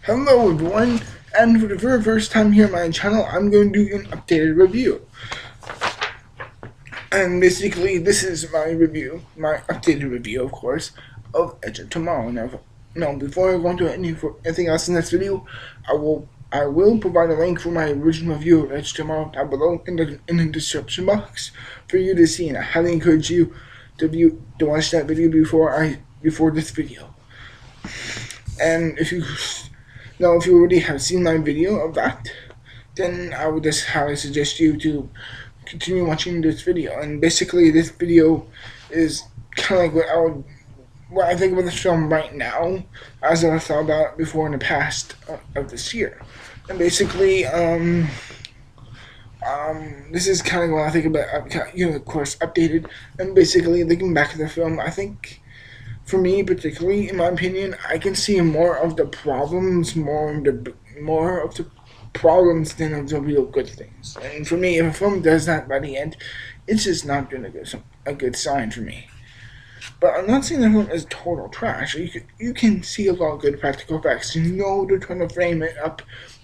Hello everyone, and for the very first time here on my channel, I'm going to do an updated review. And basically, this is my review, my updated review, of course, of Edge of Tomorrow. Now, before I go into anything else in this video, I will provide a link for my original review of Edge of Tomorrow down below in the description box for you to see, and I highly encourage you to watch that video before this video. And if you already have seen my video of that, then I would just highly suggest you to continue watching this video. And basically, this video is kind of like what I think about this film right now, as I thought about it before in the past of this year. And basically, this is kind of what I think about, of course, updated. And basically, looking back at the film, I think, for me particularly, in my opinion, I can see more of the problems, more of the problems than of the real good things. And for me, if a film does that by the end, it's just not going to be a good sign for me. But I'm not saying the film is total trash. You can see a lot of good practical effects. You know they're trying to frame it up.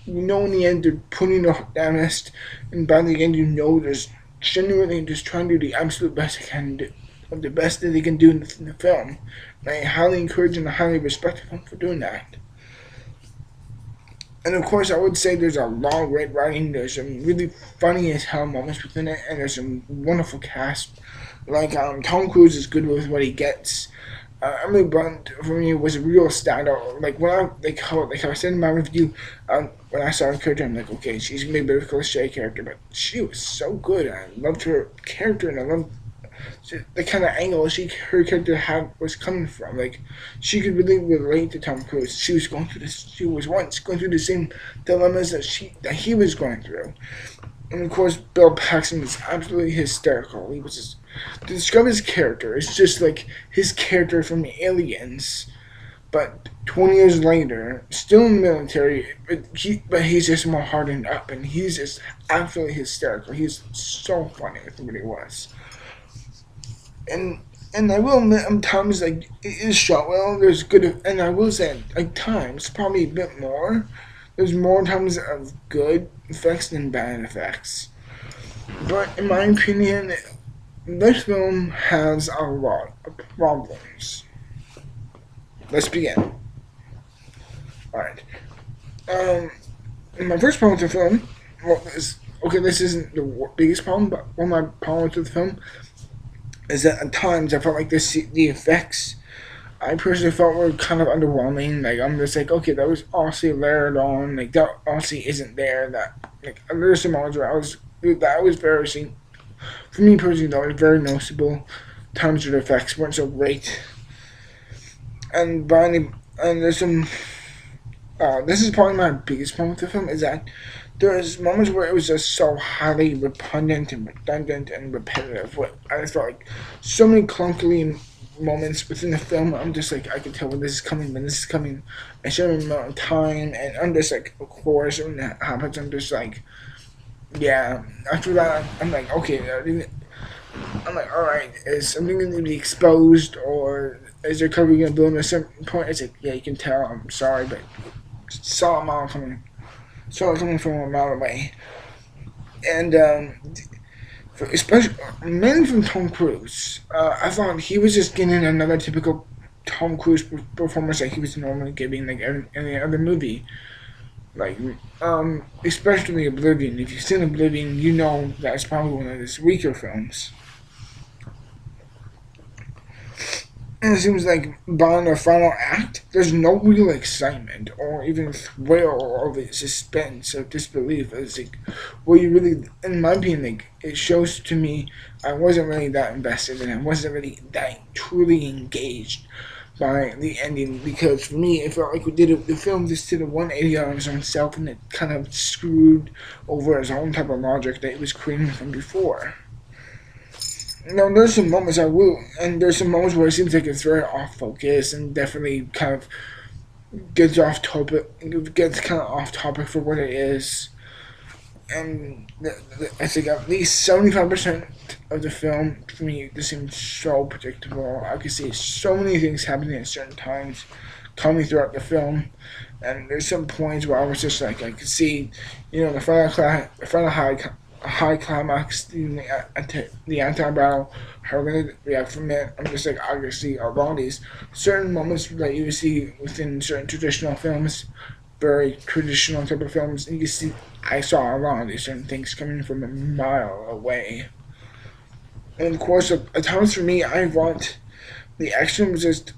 You know in the end they're putting the honest, and by the end you know they're genuinely just trying to do the absolute best they can do, of the best that they can do in the film. And I highly encourage and I highly respect them for doing that. And of course, I would say there's a lot of great writing. There's some really funny as hell moments within it, and there's some wonderful cast. Like Tom Cruise is good with what he gets. Emily Blunt for me was a real standout. Like like I said in my review, when I saw her character, I'm like, okay, she's gonna be a bit of a cliche character, but she was so good. I loved her character, and I loved the kind of angle her character was coming from. Like, she could really relate to Tom Cruise. She was once going through the same dilemmas that he was going through. And of course, Bill Paxton was absolutely hysterical. He was just, to describe his character, it's just like his character from Aliens, but 20 years later, still in the military, but he's just more hardened up, and he's just absolutely hysterical. He's so funny with what he was. And I will admit, times like it is shot well. There's good, and I will say at times probably a bit more. There's more times of good effects than bad effects. But in my opinion, this film has a lot of problems. Let's begin. Alright. My first problem with the film, this isn't the biggest problem, but one of my problems with the film is that at times I felt like the effects I personally felt were kind of underwhelming. Like, I'm just like, okay, that was obviously layered on. Like, that obviously isn't there. There's some moments where that was very, for me personally, that was very noticeable. Times where the effects weren't so great. And there's some, this is probably my biggest problem with the film, is that there's moments where it was just so highly repugnant and redundant and repetitive. I just felt like so many clunkily moments within the film. I'm just like, I can tell when this is coming, a certain amount of time, and I'm just like, of course, when that happens, I'm just like, yeah. After that, I'm like, okay, I'm like, alright, is something going to be exposed, or is there cover going to build at a certain point? It's like, yeah, you can tell, I'm sorry, but saw it coming from a mile away. And especially mainly from Tom Cruise, I thought he was just getting another typical Tom Cruise performance like he was normally giving, like any other movie. Like, especially Oblivion. If you've seen Oblivion, you know that's probably one of his weaker films. And it seems like by the final act, there's no real excitement or even thrill or suspense or disbelief. It's like, well, you really, in my opinion, like, it shows to me I wasn't really that invested and I wasn't really that truly engaged by the ending, because for me, it felt like the film just did a 180 on its own self, and it kind of screwed over its own type of logic that it was creating from before. Now, there's some moments and there's some moments where it seems like it's very off focus and definitely kind of gets kind of off topic for what it is. And I think at least 75% of the film, for me, just seems so predictable. I could see so many things happening at certain times, coming throughout the film. And there's some points where I was just like, I could see, the final high climax, the anti-battle, how we're gonna react from it. I'm just like, I can see a lot of these certain moments that you see within certain traditional films, very traditional type of films. And you can see, I saw a lot of these certain things coming from a mile away. And of course, at times for me, I want the action was just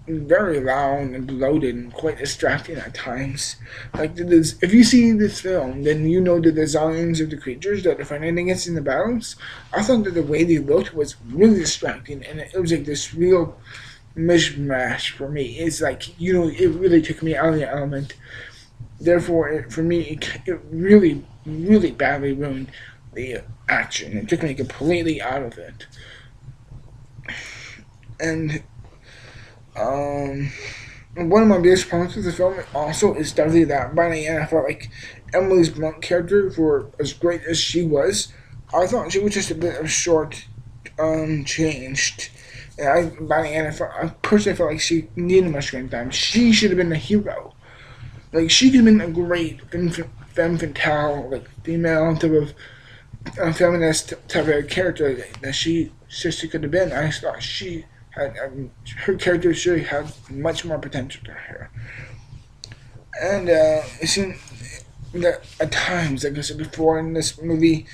very loud and bloated and quite distracting at times. If you see this film, then you know the designs of the creatures that are fighting against in the battles. I thought that the way they looked was really distracting, and it was like this real mishmash for me. It's like, it really took me out of the element. Therefore, for me, it really, really badly ruined the action. It took me completely out of it. And one of my biggest problems with the film also is definitely that by the end I felt like Emily's Blunt character, for as great as she was, I thought she was just a bit of changed. And by the end, I personally felt like she needed much screen time. She should have been the hero. Like, she could have been a great femme fatale, like female type of feminist type of character that she could have been. I thought her character should have had much more potential to her. And it seemed that at times, like I said before, in this movie,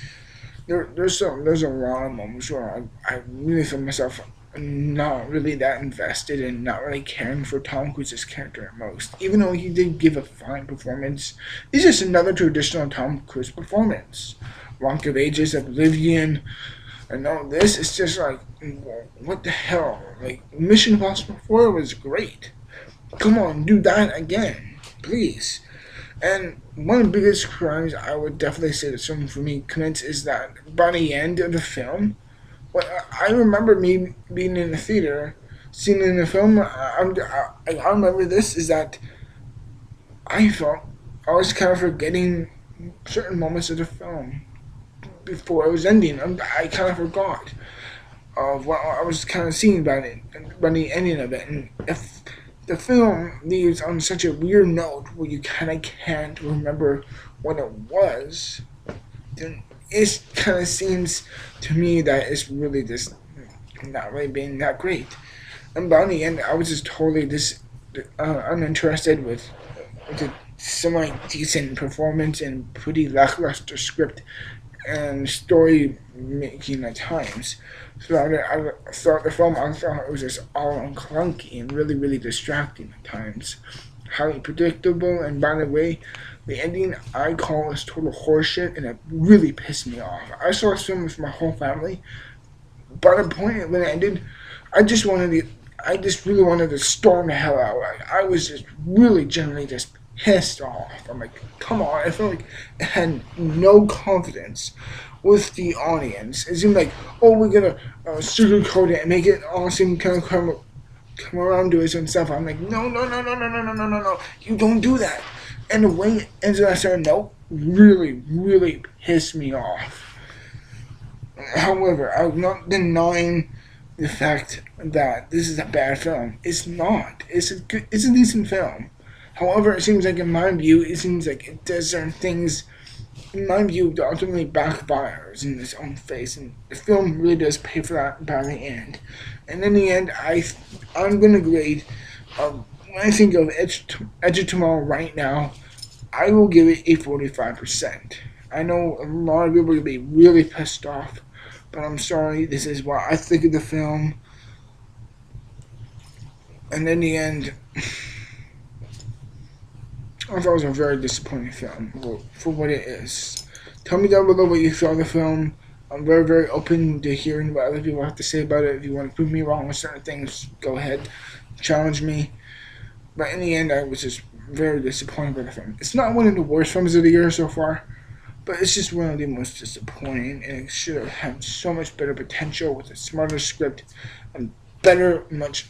there's a lot of moments where I really feel myself not really that invested and not really caring for Tom Cruise's character at most. Even though he did give a fine performance, it's just another traditional Tom Cruise performance. Rock of Ages, Oblivion, and all this is just like, what the hell? Like, Mission Impossible 4 was great. Come on, do that again, please. And one of the biggest crimes I would definitely say that someone for me commits is that by the end of the film, I remember me being in the theater, seeing in the film, I remember this, is that I felt I was kind of forgetting certain moments of the film before it was ending. I kind of forgot of what I was kind of seeing about it, by the ending of it. And if the film leaves on such a weird note where you kind of can't remember what it was, then it kind of seems to me that it's really just not really being that great. And by the end, I was just totally uninterested with a semi-decent performance and pretty lackluster script and story making at times. So I thought the film, I thought it was just all clunky and really, really distracting at times. Highly predictable, and by the way, the ending I call is total horseshit, and it really pissed me off. I saw this film with my whole family. By the point when it ended, I just really wanted to storm the hell out. I was just really generally just pissed off. I'm like, come on. I felt like it had no confidence with the audience. It seemed like, we're gonna sugarcoat it and make it all seem kind of come around to its own stuff. I'm like, no, you don't do that. And the way it ends on a certain note really, really pissed me off. However, I'm not denying the fact that this is a bad film. It's not. It's a decent film. However, it seems like in my view, it does certain things, in my view, that ultimately backfires in its own face, and the film really does pay for that by the end. And in the end, I'm going to grade, when I think of Edge of Tomorrow right now, I will give it a 45%. I know a lot of people are going to be really pissed off, but I'm sorry, this is what I think of the film. And in the end, I thought it was a very disappointing film for what it is. Tell me down below what you thought of the film. I'm very, very open to hearing what other people have to say about it. If you want to prove me wrong with certain things, go ahead, challenge me. But in the end, I was just very disappointed by the film. It's not one of the worst films of the year so far, but it's just one of the most disappointing, and it should have had so much better potential with a smarter script and much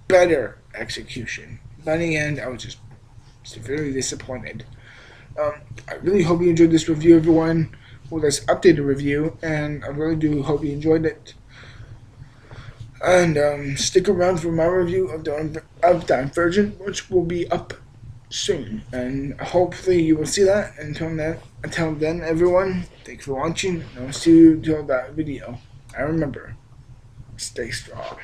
better execution. By the end, I was just severely disappointed. I really hope you enjoyed this review, everyone. Well, this updated review, and I really do hope you enjoyed it. And stick around for my review of Divergent, which will be up soon. And hopefully you will see that. Until then, everyone, thanks for watching. And I'll see you till that video. And remember, stay strong.